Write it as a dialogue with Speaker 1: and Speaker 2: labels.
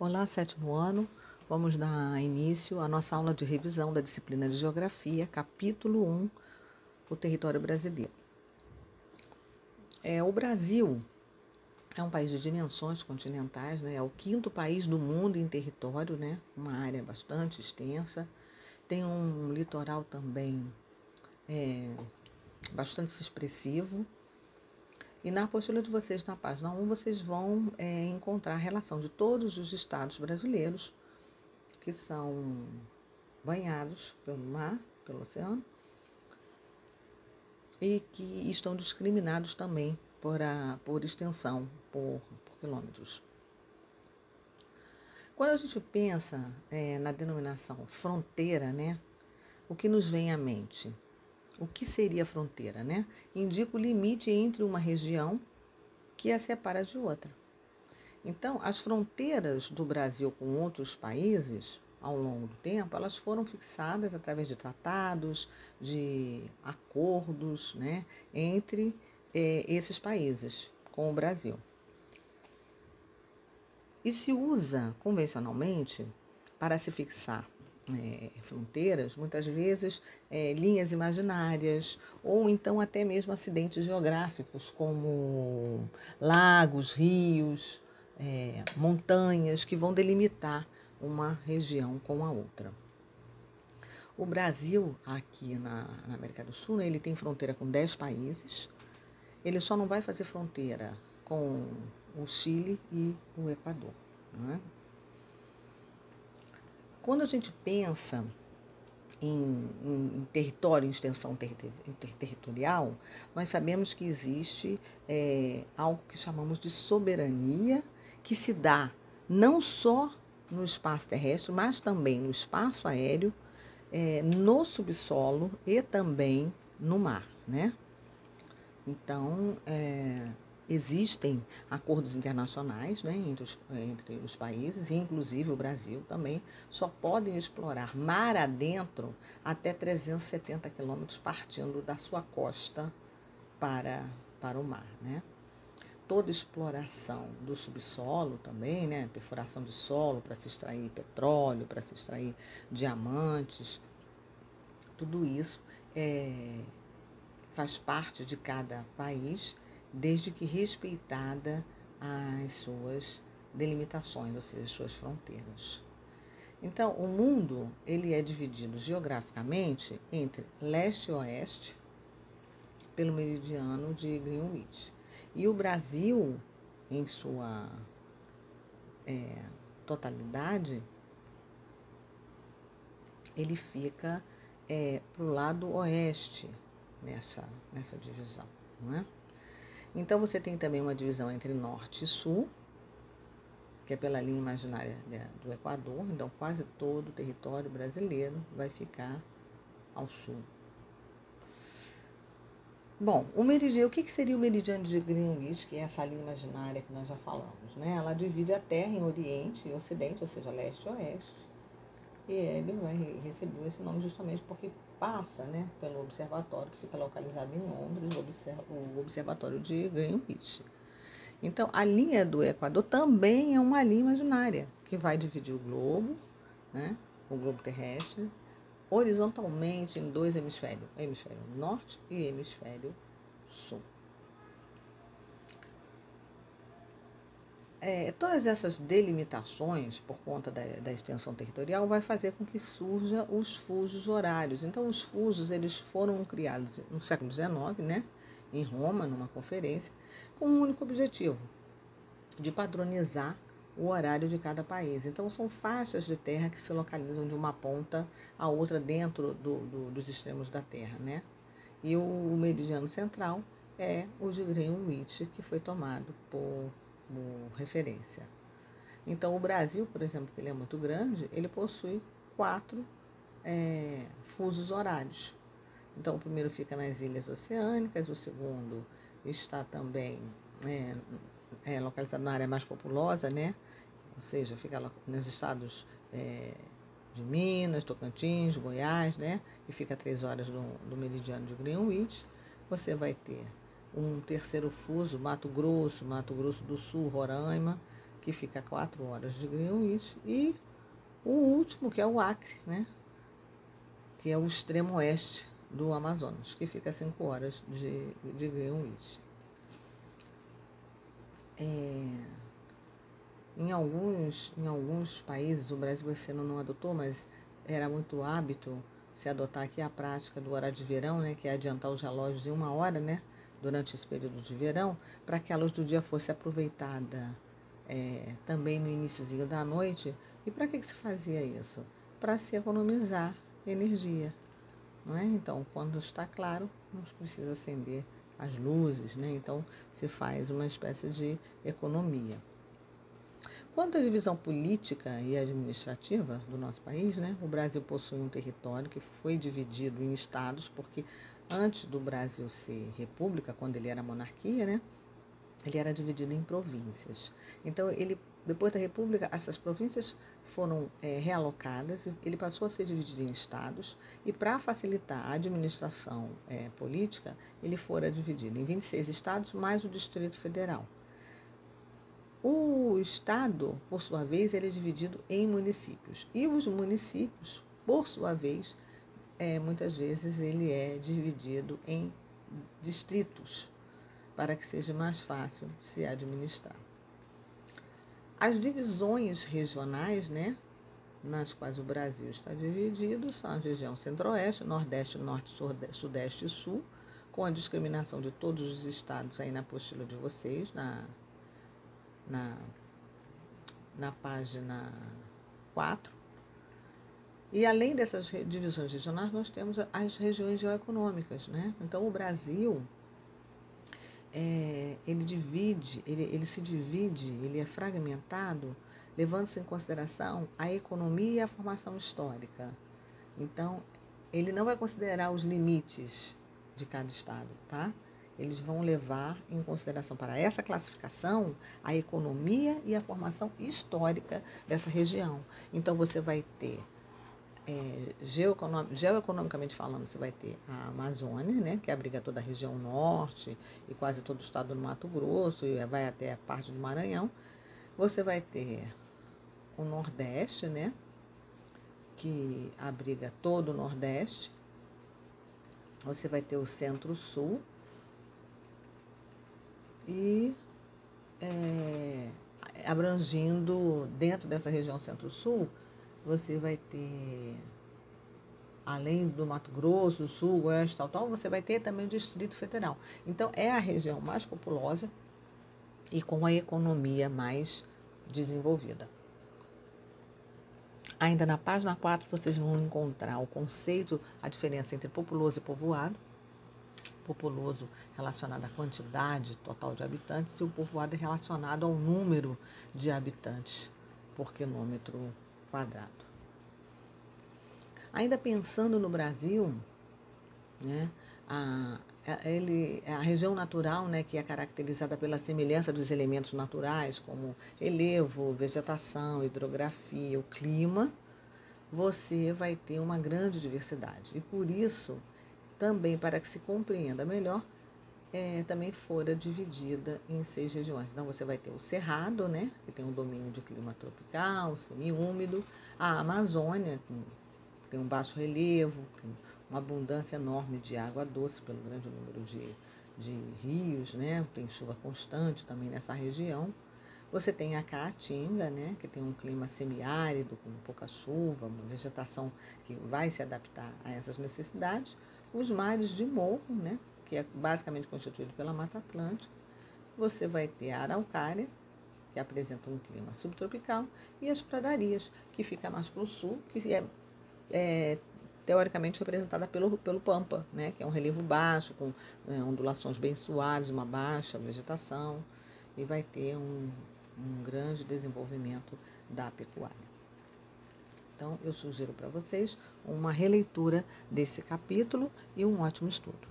Speaker 1: Olá, sétimo ano. Vamos dar início à nossa aula de revisão da disciplina de Geografia, capítulo 1, o território brasileiro. O Brasil é um país de dimensões continentais, né? É o quinto país do mundo em território, né? Uma área bastante extensa. Tem um litoral também bastante expressivo. E na apostila de vocês, na página 1, vocês vão encontrar a relação de todos os estados brasileiros que são banhados pelo mar, pelo oceano, e que estão discriminados também por extensão, por quilômetros. Quando a gente pensa na denominação fronteira, né, o que nos vem à mente? O que seria fronteira, né? Indica o limite entre uma região que a separa de outra. Então, as fronteiras do Brasil com outros países, ao longo do tempo, elas foram fixadas através de tratados, de acordos, né, entre esses países com o Brasil. E se usa convencionalmente para se fixar fronteiras, muitas vezes linhas imaginárias, ou então até mesmo acidentes geográficos, como lagos, rios, montanhas, que vão delimitar uma região com a outra. O Brasil, aqui na América do Sul, ele tem fronteira com 10 países. Ele só não vai fazer fronteira com o Chile e o Equador, não é? Quando a gente pensa em território, em extensão territorial, nós sabemos que existe algo que chamamos de soberania, que se dá não só no espaço terrestre, mas também no espaço aéreo, no subsolo e também no mar, né? Então, existem acordos internacionais, né, entre os países, e inclusive o Brasil também, só podem explorar mar adentro até 370 quilômetros partindo da sua costa para o mar, né? Toda exploração do subsolo também, né, perfuração de solo para se extrair petróleo, para se extrair diamantes, tudo isso faz parte de cada país, desde que respeitada as suas delimitações, ou seja, as suas fronteiras. Então, o mundo ele é dividido geograficamente entre leste e oeste, pelo meridiano de Greenwich. E o Brasil, em sua totalidade, ele fica para o lado oeste nessa divisão, não é? Então, você tem também uma divisão entre norte e sul, que é pela linha imaginária do Equador. Então, quase todo o território brasileiro vai ficar ao sul. Bom, o que seria o meridiano de Greenwich, que é essa linha imaginária que nós já falamos, né? Ela divide a Terra em Oriente e Ocidente, ou seja, leste e oeste. E ele recebeu esse nome justamente porque passa, né, pelo observatório que fica localizado em Londres, o observatório de Greenwich. Então, a linha do Equador também é uma linha imaginária que vai dividir o globo, né, o globo terrestre, horizontalmente em dois hemisférios, hemisfério norte e hemisfério sul. Todas essas delimitações, por conta da extensão territorial, vai fazer com que surjam os fusos horários. Então, os fusos eles foram criados no século XIX, né, em Roma, numa conferência, com um único objetivo, de padronizar o horário de cada país. Então, são faixas de terra que se localizam de uma ponta a outra dentro dos extremos da Terra, né? E o meridiano central é o de Greenwich, que foi tomado como referência. Então, o Brasil, por exemplo, que ele é muito grande, ele possui 4 fusos horários. Então, o primeiro fica nas ilhas oceânicas, o segundo está também localizado na área mais populosa, né? Ou seja, fica nos estados de Minas, Tocantins, Goiás, né? Que fica a 3 horas do meridiano de Greenwich. Você vai ter um terceiro fuso, Mato Grosso do Sul, Roraima, que fica a 4 horas de Greenwich, e o último, que é o Acre, né, que é o extremo oeste do Amazonas, que fica a 5 horas de Greenwich. Em alguns países, o Brasil esse ano não adotou, mas era muito hábito se adotar aqui a prática do horário de verão, né, que é adiantar os relógios em 1 hora, né, durante esse período de verão, para que a luz do dia fosse aproveitada também no iniciozinho da noite. E para que se fazia isso? Para se economizar energia, não é? Então, quando está claro, não precisa acender as luzes, né? Então, se faz uma espécie de economia. Quanto à divisão política e administrativa do nosso país, né, o Brasil possui um território que foi dividido em estados, porque antes do Brasil ser república, quando ele era monarquia, né, ele era dividido em províncias. Então, depois da república, essas províncias foram realocadas, ele passou a ser dividido em estados, e para facilitar a administração política, ele fora dividido em 26 estados, mais o Distrito Federal. O estado, por sua vez, ele é dividido em municípios. E os municípios, por sua vez, muitas vezes ele é dividido em distritos, para que seja mais fácil se administrar. As divisões regionais, né, nas quais o Brasil está dividido, são a região centro-oeste, nordeste, norte, sudeste e sul, com a discriminação de todos os estados aí na apostila de vocês, na página 4. E além dessas divisões regionais, nós temos as regiões geoeconômicas, né? Então, o Brasil, ele se divide, ele é fragmentado, levando-se em consideração a economia e a formação histórica. Então, ele não vai considerar os limites de cada estado, tá? Eles vão levar em consideração para essa classificação a economia e a formação histórica dessa região. Então, você vai ter, geoeconomicamente falando, você vai ter a Amazônia, né, que abriga toda a região norte e quase todo o estado do Mato Grosso, e vai até a parte do Maranhão. Você vai ter o Nordeste, né, que abriga todo o Nordeste. Você vai ter o Centro-Sul e abrangindo dentro dessa região Centro-Sul, você vai ter, além do Mato Grosso, Sul, Oeste, tal, você vai ter também o Distrito Federal. Então, é a região mais populosa e com a economia mais desenvolvida. Ainda na página 4, vocês vão encontrar o conceito, a diferença entre populoso e povoado. Populoso relacionado à quantidade total de habitantes e o povoado é relacionado ao número de habitantes por quilômetro quadrado. Ainda pensando no Brasil, né, a região natural, né, que é caracterizada pela semelhança dos elementos naturais, como relevo, vegetação, hidrografia, o clima, você vai ter uma grande diversidade. E por isso, também para que se compreenda melhor, também fora dividida em 6 regiões. Então, você vai ter o Cerrado, né, que tem um domínio de clima tropical, semiúmido, a Amazônia, que tem um baixo relevo, tem uma abundância enorme de água doce pelo grande número de rios, né, tem chuva constante também nessa região. Você tem a Caatinga, né, que tem um clima semiárido, com pouca chuva, uma vegetação que vai se adaptar a essas necessidades. Os mares de morro, né, que é basicamente constituído pela Mata Atlântica. Você vai ter a Araucária, que apresenta um clima subtropical, e as pradarias, que fica mais para o sul, que é teoricamente representada pelo Pampa, né, que é um relevo baixo, com ondulações bem suaves, uma baixa vegetação, e vai ter um grande desenvolvimento da pecuária. Então, eu sugiro para vocês uma releitura desse capítulo e um ótimo estudo.